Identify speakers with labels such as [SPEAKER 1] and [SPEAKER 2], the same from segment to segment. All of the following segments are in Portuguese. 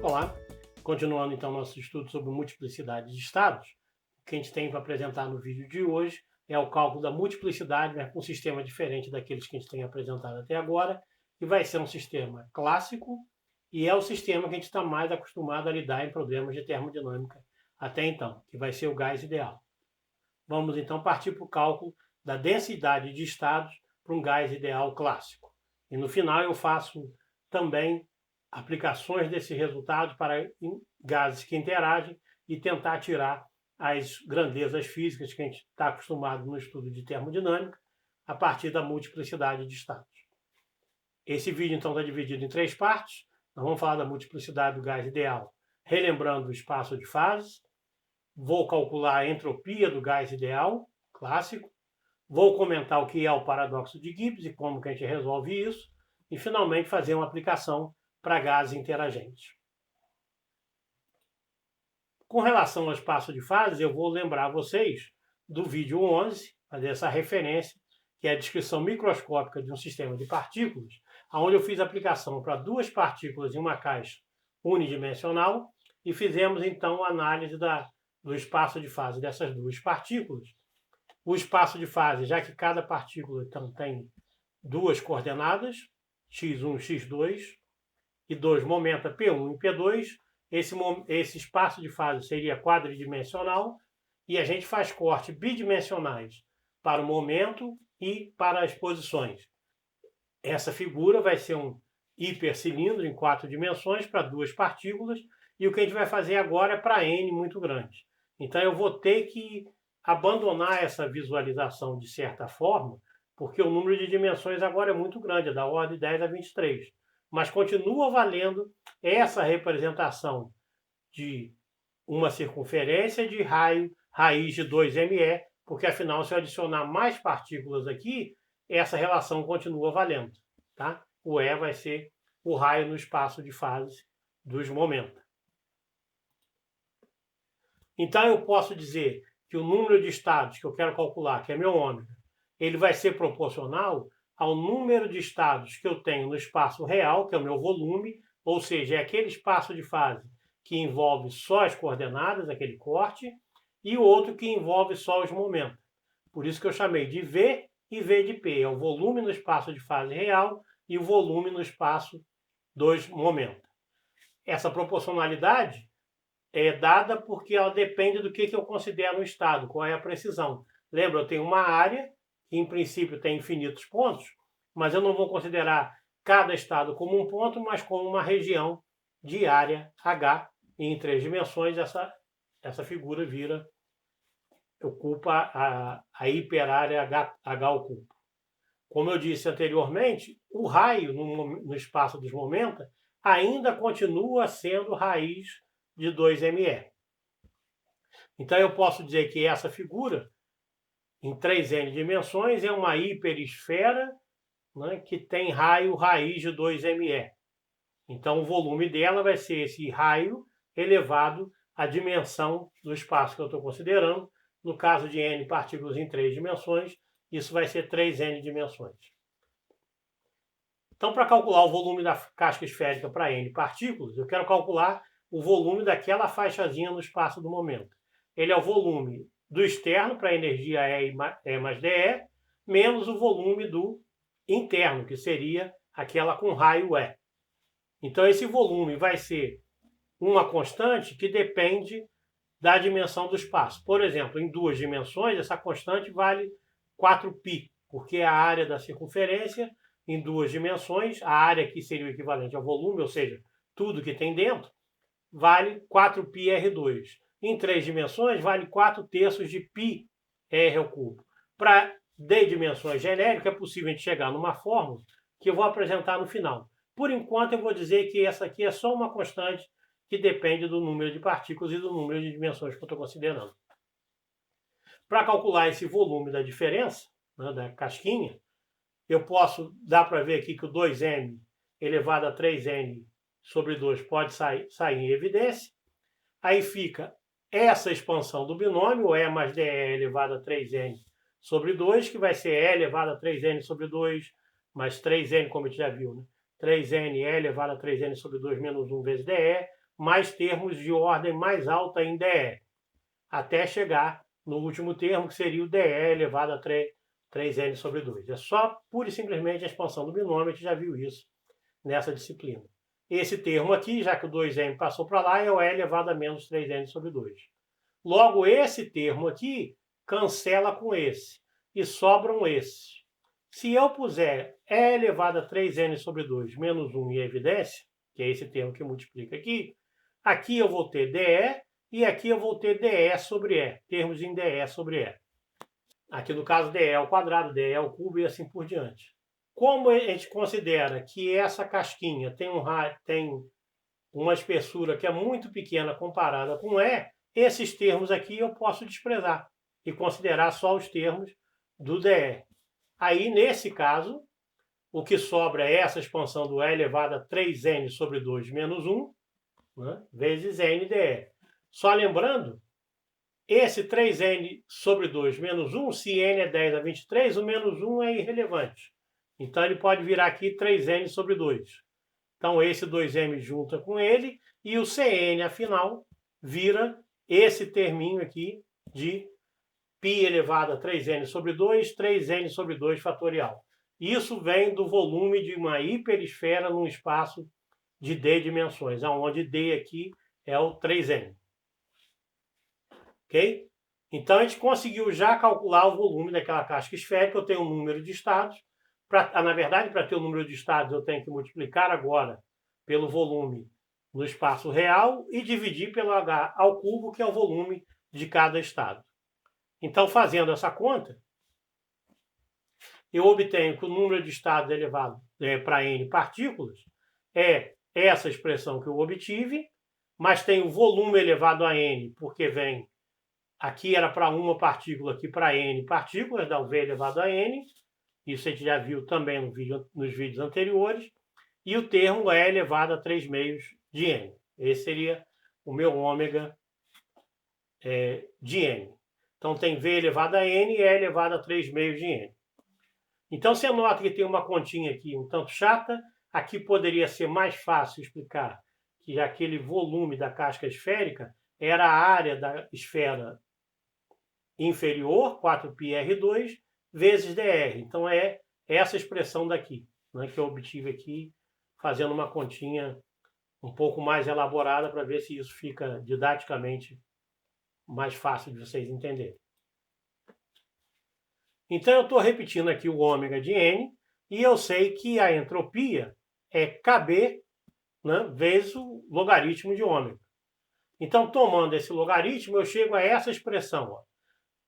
[SPEAKER 1] Olá, continuando então nosso estudo sobre multiplicidade de estados, o que a gente tem para apresentar no vídeo de hoje é o cálculo da multiplicidade, mas com um sistema diferente daqueles que a gente tem apresentado até agora, que vai ser um sistema clássico e é o sistema que a gente está mais acostumado a lidar em problemas de termodinâmica até então, que vai ser o gás ideal. Vamos então partir para o cálculo da densidade de estados para um gás ideal clássico. E no final eu faço também aplicações desse resultado para gases que interagem e tentar tirar as grandezas físicas que a gente está acostumado no estudo de termodinâmica a partir da multiplicidade de estados. Esse vídeo então está dividido em 3 partes. Nós vamos falar da multiplicidade do gás ideal, relembrando o espaço de fases. Vou calcular a entropia do gás ideal clássico. Vou comentar o que é o paradoxo de Gibbs e como que a gente resolve isso. E finalmente fazer uma aplicação para gases interagentes. Com relação ao espaço de fases, eu vou lembrar vocês do vídeo 11, fazer essa referência, que é a descrição microscópica de um sistema de partículas, onde eu fiz a aplicação para 2 partículas em uma caixa unidimensional e fizemos então a análise do espaço de fase dessas 2 partículas. O espaço de fase, já que cada partícula então tem 2 coordenadas, x1 e x2, e 2 momenta P1 e P2, esse espaço de fase seria quadridimensional, e a gente faz cortes bidimensionais para o momento e para as posições. Essa figura vai ser um hipercilindro em 4 dimensões para 2 partículas, e o que a gente vai fazer agora é para n muito grande. Então eu vou ter que abandonar essa visualização de certa forma, porque o número de dimensões agora é muito grande, é da ordem de 10 a 23. Mas continua valendo essa representação de uma circunferência de raio raiz de 2ME, porque afinal, se eu adicionar mais partículas aqui, essa relação continua valendo. Tá? O E vai ser o raio no espaço de fase dos momentos. Então eu posso dizer que o número de estados que eu quero calcular, que é meu ômega, ele vai ser proporcional ao número de estados que eu tenho no espaço real, que é o meu volume, ou seja, é aquele espaço de fase que envolve só as coordenadas, aquele corte, e o outro que envolve só os momentos. Por isso que eu chamei de V e V de P. É o volume no espaço de fase real e o volume no espaço dos momentos. Essa proporcionalidade é dada porque ela depende do que eu considero um estado, qual é a precisão. Lembra, eu tenho uma área que em princípio tem infinitos pontos, mas eu não vou considerar cada estado como um ponto, mas como uma região de área H, e em 3 dimensões essa figura ocupa a hiperárea H ocupa. Como eu disse anteriormente, o raio no espaço dos momentos ainda continua sendo raiz de 2ME. Então eu posso dizer que essa figura em 3n dimensões é uma hiperesfera, né, que tem raio raiz de 2ME. Então o volume dela vai ser esse raio elevado à dimensão do espaço que eu estou considerando. No caso de n partículas em 3 dimensões, isso vai ser 3n dimensões. Então, para calcular o volume da casca esférica para n partículas, eu quero calcular o volume daquela faixazinha no espaço do momento. Ele é o volume do externo para a energia E mais dE, menos o volume do interno, que seria aquela com raio E. Então, esse volume vai ser uma constante que depende da dimensão do espaço. Por exemplo, em 2 dimensões, essa constante vale 4π, porque é a área da circunferência em 2 dimensões, a área aqui seria o equivalente ao volume, ou seja, tudo que tem dentro, vale 4πr2. Em 3 dimensões, vale 4/3 de πr ao cubo. Para d dimensões genéricas, é possível a gente chegar numa fórmula que eu vou apresentar no final. Por enquanto, eu vou dizer que essa aqui é só uma constante que depende do número de partículas e do número de dimensões que eu estou considerando. Para calcular esse volume da diferença, né, da casquinha, eu posso, dá para ver aqui que o 2m elevado a 3n sobre 2 pode sair em evidência. Aí fica essa expansão do binômio, E mais dE elevado a 3n sobre 2, que vai ser E elevado a 3N sobre 2, mais 3N, como a gente já viu, né? 3N E elevado a 3N sobre 2 menos 1 vezes DE, mais termos de ordem mais alta em DE, até chegar no último termo, que seria o DE elevado a 3N sobre 2. É só, pura e simplesmente, a expansão do binômio, a gente já viu isso nessa disciplina. Esse termo aqui, já que o 2N passou para lá, é o E elevado a menos 3N sobre 2. Logo, esse termo aqui cancela com esse, e sobram esses. Se eu puser E elevado a 3N sobre 2 menos 1 em evidência, que é esse termo que multiplica aqui, aqui eu vou ter DE e aqui eu vou ter DE sobre E, termos em DE sobre E. Aqui no caso DE ao quadrado, DE ao cubo e assim por diante. Como a gente considera que essa casquinha tem uma espessura que é muito pequena comparada com E, esses termos aqui eu posso desprezar e considerar só os termos do DE. Aí, nesse caso, o que sobra é essa expansão do E elevado a 3N sobre 2 menos 1, né, vezes NDE. Só lembrando, esse 3N sobre 2 menos 1, se N é 10 a 23, o menos 1 é irrelevante. Então, ele pode virar aqui 3N sobre 2. Então, esse 2M junta com ele e o CN, afinal, vira esse terminho aqui de π elevado a 3N sobre 2, 3N sobre 2 fatorial. Isso vem do volume de uma hiperesfera num espaço de D dimensões, onde D aqui é o 3N. Ok? Então, a gente conseguiu já calcular o volume daquela casca esférica. Eu tenho um número de estados. Na verdade, para ter o número de estados, eu tenho que multiplicar agora pelo volume no espaço real e dividir pelo H ao cubo, que é o volume de cada estado. Então, fazendo essa conta, eu obtenho que o número de estados elevado para N partículas é essa expressão que eu obtive, mas tem o volume elevado a N, porque vem, aqui era para uma partícula, aqui para N partículas, dá o V elevado a N. Isso a gente já viu também nos vídeos anteriores. E o termo é elevado a 3 meios de N. Esse seria o meu ômega de N. Então, tem V elevado a N e E elevado a 3 meios de N. Então, você nota que tem uma continha aqui um tanto chata. Aqui poderia ser mais fácil explicar que aquele volume da casca esférica era a área da esfera inferior, 4πr2, vezes dr. Então, é essa expressão daqui, né, que eu obtive aqui, fazendo uma continha um pouco mais elaborada para ver se isso fica didaticamente mais fácil de vocês entenderem. Então, eu estou repetindo aqui o ômega de N e eu sei que a entropia é KB, né, vezes o logaritmo de ômega. Então, tomando esse logaritmo, eu chego a essa expressão. Ó.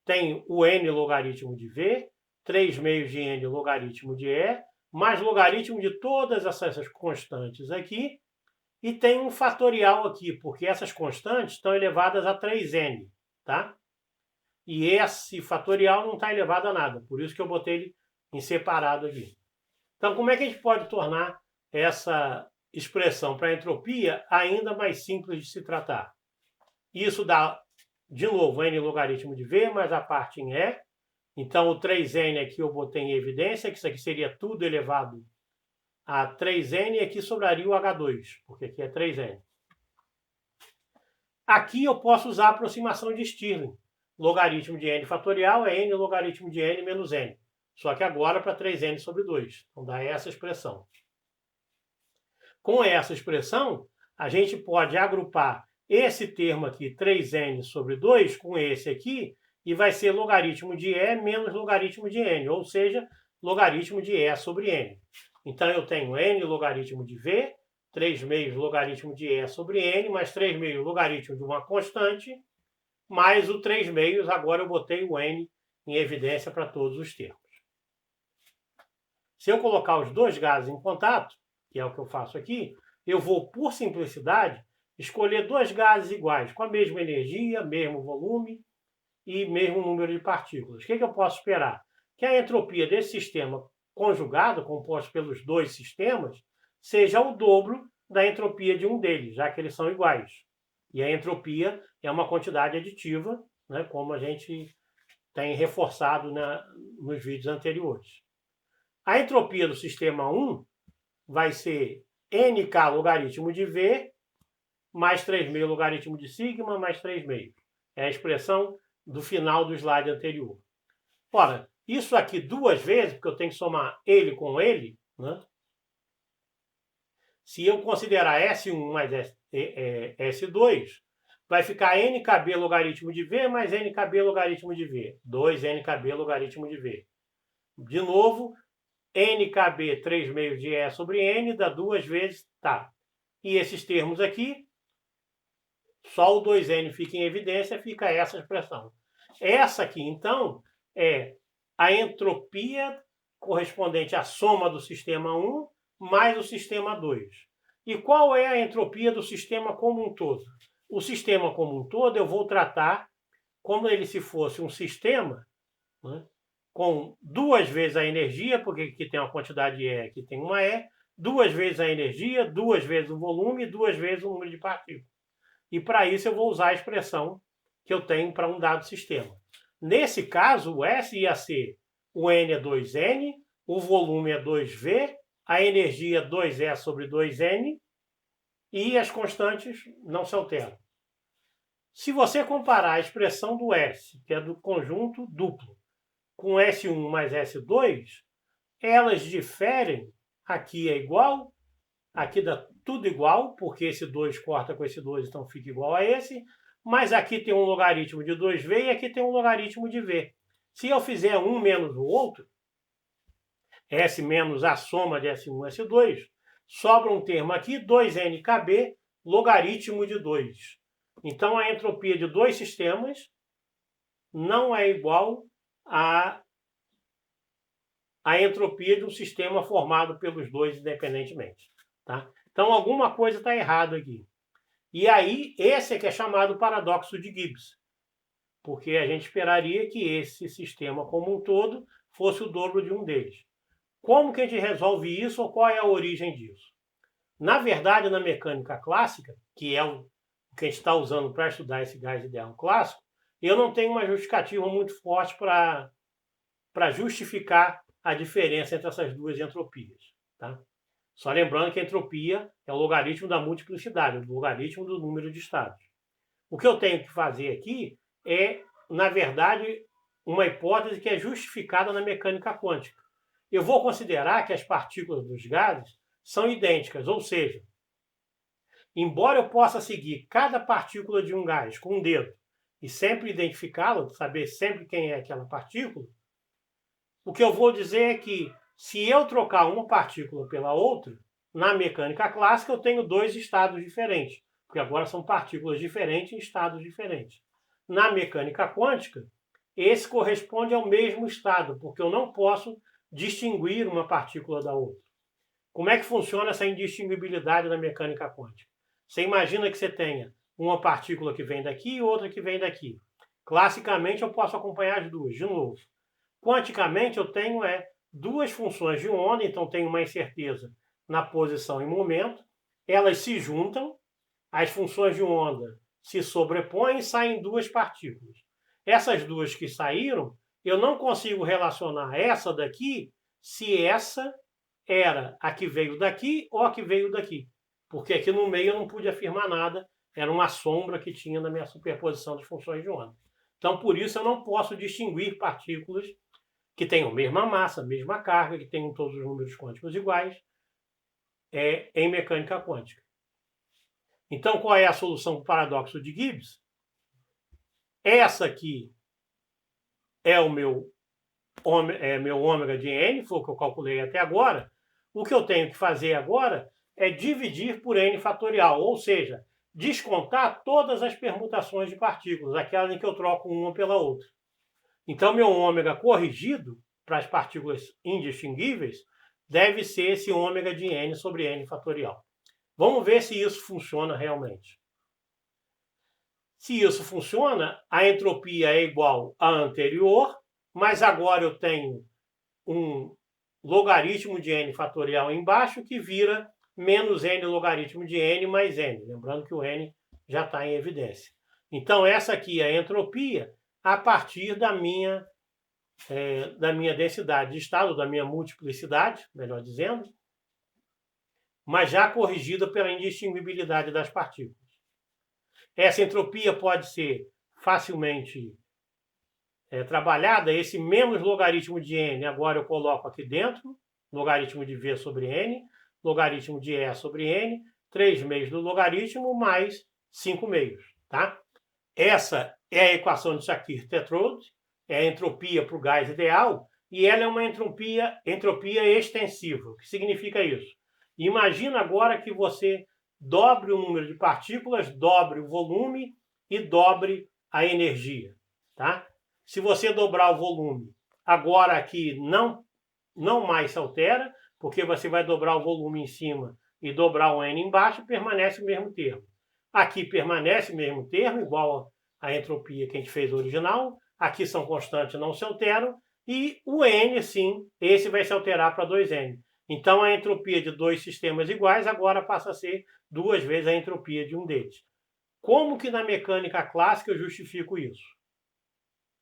[SPEAKER 1] Tem o N logaritmo de V, 3 meios de N logaritmo de E, mais logaritmo de todas essas constantes aqui, e tem um fatorial aqui, porque essas constantes estão elevadas a 3N, tá? E esse fatorial não está elevado a nada, por isso que eu botei ele em separado aqui. Então, como é que a gente pode tornar essa expressão para a entropia ainda mais simples de se tratar? Isso dá, de novo, N logaritmo de V, mais a parte em E. Então, o 3N aqui eu botei em evidência, que isso aqui seria tudo elevado a 3N, e aqui sobraria o H2, porque aqui é 3N. Aqui eu posso usar a aproximação de Stirling. Logaritmo de N fatorial é N logaritmo de N menos N. Só que agora para 3N sobre 2. Então, dá essa expressão. Com essa expressão, a gente pode agrupar esse termo aqui, 3N sobre 2, com esse aqui, e vai ser logaritmo de E menos logaritmo de N, ou seja, logaritmo de E sobre N. Então, eu tenho N logaritmo de V, 3 meios logaritmo de E sobre N, mais 3 meios logaritmo de uma constante, mais o 3 meios, agora eu botei o N em evidência para todos os termos. Se eu colocar os dois gases em contato, que é o que eu faço aqui, eu vou, por simplicidade, escolher dois gases iguais, com a mesma energia, mesmo volume e mesmo número de partículas. O que eu posso esperar? Que a entropia desse sistema conjugado, composto pelos dois sistemas, seja o dobro da entropia de um deles, já que eles são iguais. E a entropia é uma quantidade aditiva, né, como a gente tem reforçado nos vídeos anteriores. A entropia do sistema 1 vai ser nk logaritmo de V mais 3/6 logaritmo de sigma mais 3/6. É a expressão do final do slide anterior. Ora, isso aqui duas vezes, porque eu tenho que somar ele com ele, né? Se eu considerar S1 mais S2, vai ficar nkb logaritmo de V mais nkb logaritmo de V. 2nkb logaritmo de V. De novo, nkb 3/6 de E sobre N dá duas vezes, tá. E esses termos aqui, só o 2N fica em evidência, fica essa expressão. Essa aqui, então, é a entropia correspondente à soma do sistema 1 mais o sistema 2. E qual é a entropia do sistema como um todo? O sistema como um todo eu vou tratar como ele se fosse um sistema, né, com duas vezes a energia, porque aqui tem uma quantidade E, aqui tem uma E, duas vezes a energia, duas vezes o volume e duas vezes o número de partículas. E para isso eu vou usar a expressão que eu tenho para um dado sistema. Nesse caso, o S ia ser o N é 2N, o volume é 2V, a energia é 2E sobre 2N e as constantes não se alteram. Se você comparar a expressão do S, que é do conjunto duplo, com S1 mais S2, elas diferem. Aqui é igual, aqui dá tudo igual, porque esse 2 corta com esse 2, então fica igual a esse. Mas aqui tem um logaritmo de 2V e aqui tem um logaritmo de V. Se eu fizer um menos o outro, S menos a soma de S1 e S2, sobra um termo aqui, 2NKB, logaritmo de 2. Então, a entropia de dois sistemas não é igual à entropia de um sistema formado pelos dois independentemente. Tá? Então, alguma coisa está errada aqui. E aí, esse é que é chamado paradoxo de Gibbs, porque a gente esperaria que esse sistema como um todo fosse o dobro de um deles. Como que a gente resolve isso ou qual é a origem disso? Na verdade, na mecânica clássica, que é o que a gente está usando para estudar esse gás ideal clássico, eu não tenho uma justificativa muito forte para justificar a diferença entre essas duas entropias. Tá? Só lembrando que a entropia é o logaritmo da multiplicidade, o logaritmo do número de estados. O que eu tenho que fazer aqui é, na verdade, uma hipótese que é justificada na mecânica quântica. Eu vou considerar que as partículas dos gases são idênticas, ou seja, embora eu possa seguir cada partícula de um gás com um dedo e sempre identificá-la, saber sempre quem é aquela partícula, o que eu vou dizer é que se eu trocar uma partícula pela outra, na mecânica clássica eu tenho dois estados diferentes, porque agora são partículas diferentes em estados diferentes. Na mecânica quântica, esse corresponde ao mesmo estado, porque eu não posso distinguir uma partícula da outra. Como é que funciona essa indistinguibilidade na mecânica quântica? Você imagina que você tenha uma partícula que vem daqui e outra que vem daqui. Classicamente, eu posso acompanhar as duas. De novo, quanticamente, eu tenho duas funções de onda, então tenho uma incerteza na posição e momento. Elas se juntam, as funções de onda se sobrepõem e saem duas partículas. Essas duas que saíram, eu não consigo relacionar essa daqui se essa era a que veio daqui ou a que veio daqui. Porque aqui no meio eu não pude afirmar nada, era uma sombra que tinha na minha superposição de funções de onda. Então, por isso, eu não posso distinguir partículas que tenham a mesma massa, a mesma carga, que tenham todos os números quânticos iguais, em mecânica quântica. Então, qual é a solução para o paradoxo de Gibbs? Essa aqui é o meu ômega de N, foi o que eu calculei até agora. O que eu tenho que fazer agora é dividir por N fatorial, ou seja, descontar todas as permutações de partículas, aquelas em que eu troco uma pela outra. Então, meu ômega corrigido para as partículas indistinguíveis deve ser esse ômega de N sobre N fatorial. Vamos ver se isso funciona realmente. Se isso funciona, a entropia é igual à anterior, mas agora eu tenho um logaritmo de N fatorial embaixo que vira menos N logaritmo de N mais N. Lembrando que o N já está em evidência. Então, essa aqui é a entropia. a partir da minha densidade de estado, da minha multiplicidade, melhor dizendo, mas já corrigida pela indistinguibilidade das partículas. Essa entropia pode ser facilmente trabalhada. Esse menos logaritmo de n, agora eu coloco aqui dentro, logaritmo de v sobre n, logaritmo de e sobre n, 3 meios do logaritmo mais 5 meios. Tá? Essa é a equação de Sackir-Tetrode, é a entropia para o gás ideal, e ela é uma entropia extensiva. O que significa isso? Imagina agora que você dobre o número de partículas, dobre o volume e dobre a energia. Tá? Se você dobrar o volume, agora aqui não mais se altera, porque você vai dobrar o volume em cima e dobrar o n embaixo, permanece o mesmo termo. Aqui permanece o mesmo termo, igual a entropia que a gente fez original. Aqui são constantes, não se alteram. E o n, sim, esse vai se alterar para 2n. Então, a entropia de dois sistemas iguais agora passa a ser 2 vezes a entropia de um deles. Como que na mecânica clássica eu justifico isso?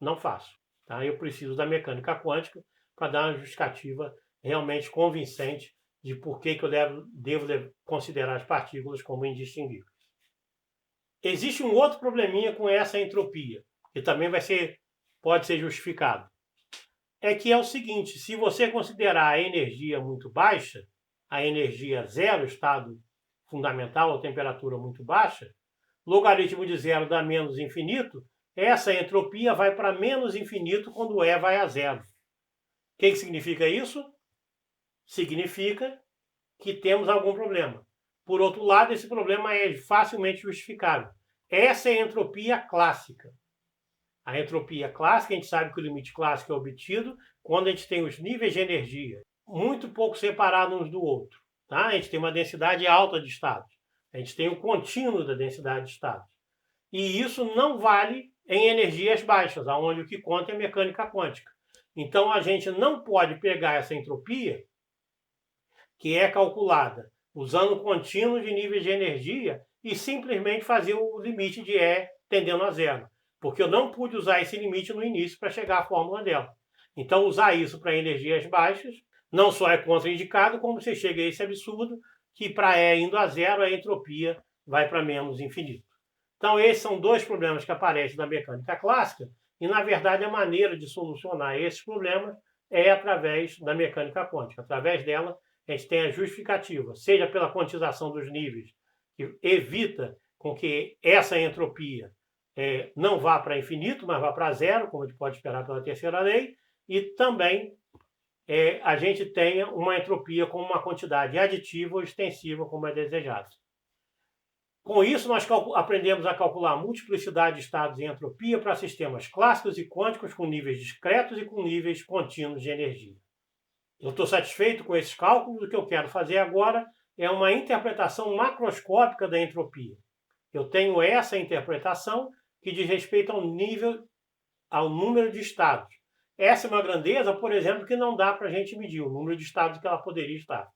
[SPEAKER 1] Não faço. Tá? Eu preciso da mecânica quântica para dar uma justificativa realmente convincente de por que eu devo considerar as partículas como indistinguíveis. Existe um outro probleminha com essa entropia, que também pode ser justificado. É que é o seguinte: se você considerar a energia muito baixa, a energia zero, estado fundamental, ou temperatura muito baixa, logaritmo de zero dá menos infinito, essa entropia vai para menos infinito quando E vai a zero. O que significa isso? Significa que temos algum problema. Por outro lado, esse problema é facilmente justificável. Essa é a entropia clássica. A entropia clássica, a gente sabe que o limite clássico é obtido quando a gente tem os níveis de energia muito pouco separados uns do outro. Tá? A gente tem uma densidade alta de estados. A gente tem o contínuo da densidade de estados. E isso não vale em energias baixas, onde o que conta é mecânica quântica. Então, a gente não pode pegar essa entropia, que é calculada usando contínuo de níveis de energia, e simplesmente fazer o limite de E tendendo a zero. Porque eu não pude usar esse limite no início para chegar à fórmula dela. Então, usar isso para energias baixas não só é contraindicado, como você chega a esse absurdo que para E indo a zero, a entropia vai para menos infinito. Então, esses são dois problemas que aparecem na mecânica clássica, e, na verdade, a maneira de solucionar esses problemas é através da mecânica quântica. Através dela, a gente tem a justificativa, seja pela quantização dos níveis, que evita com que essa entropia não vá para infinito, mas vá para zero, como a gente pode esperar pela terceira lei, e também a gente tenha uma entropia com uma quantidade aditiva ou extensiva, como é desejado. Com isso, nós aprendemos a calcular a multiplicidade de estados em entropia para sistemas clássicos e quânticos com níveis discretos e com níveis contínuos de energia. Eu estou satisfeito com esses cálculos. O que eu quero fazer agora é uma interpretação macroscópica da entropia. Eu tenho essa interpretação que diz respeito ao número de estados. Essa é uma grandeza, por exemplo, que não dá para a gente medir o número de estados que ela poderia estar.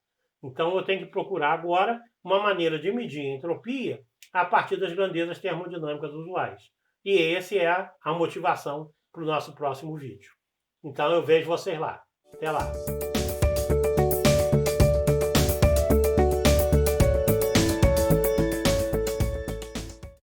[SPEAKER 1] Então, eu tenho que procurar agora uma maneira de medir a entropia a partir das grandezas termodinâmicas usuais. E essa é a motivação para o nosso próximo vídeo. Então, eu vejo vocês lá. Até lá!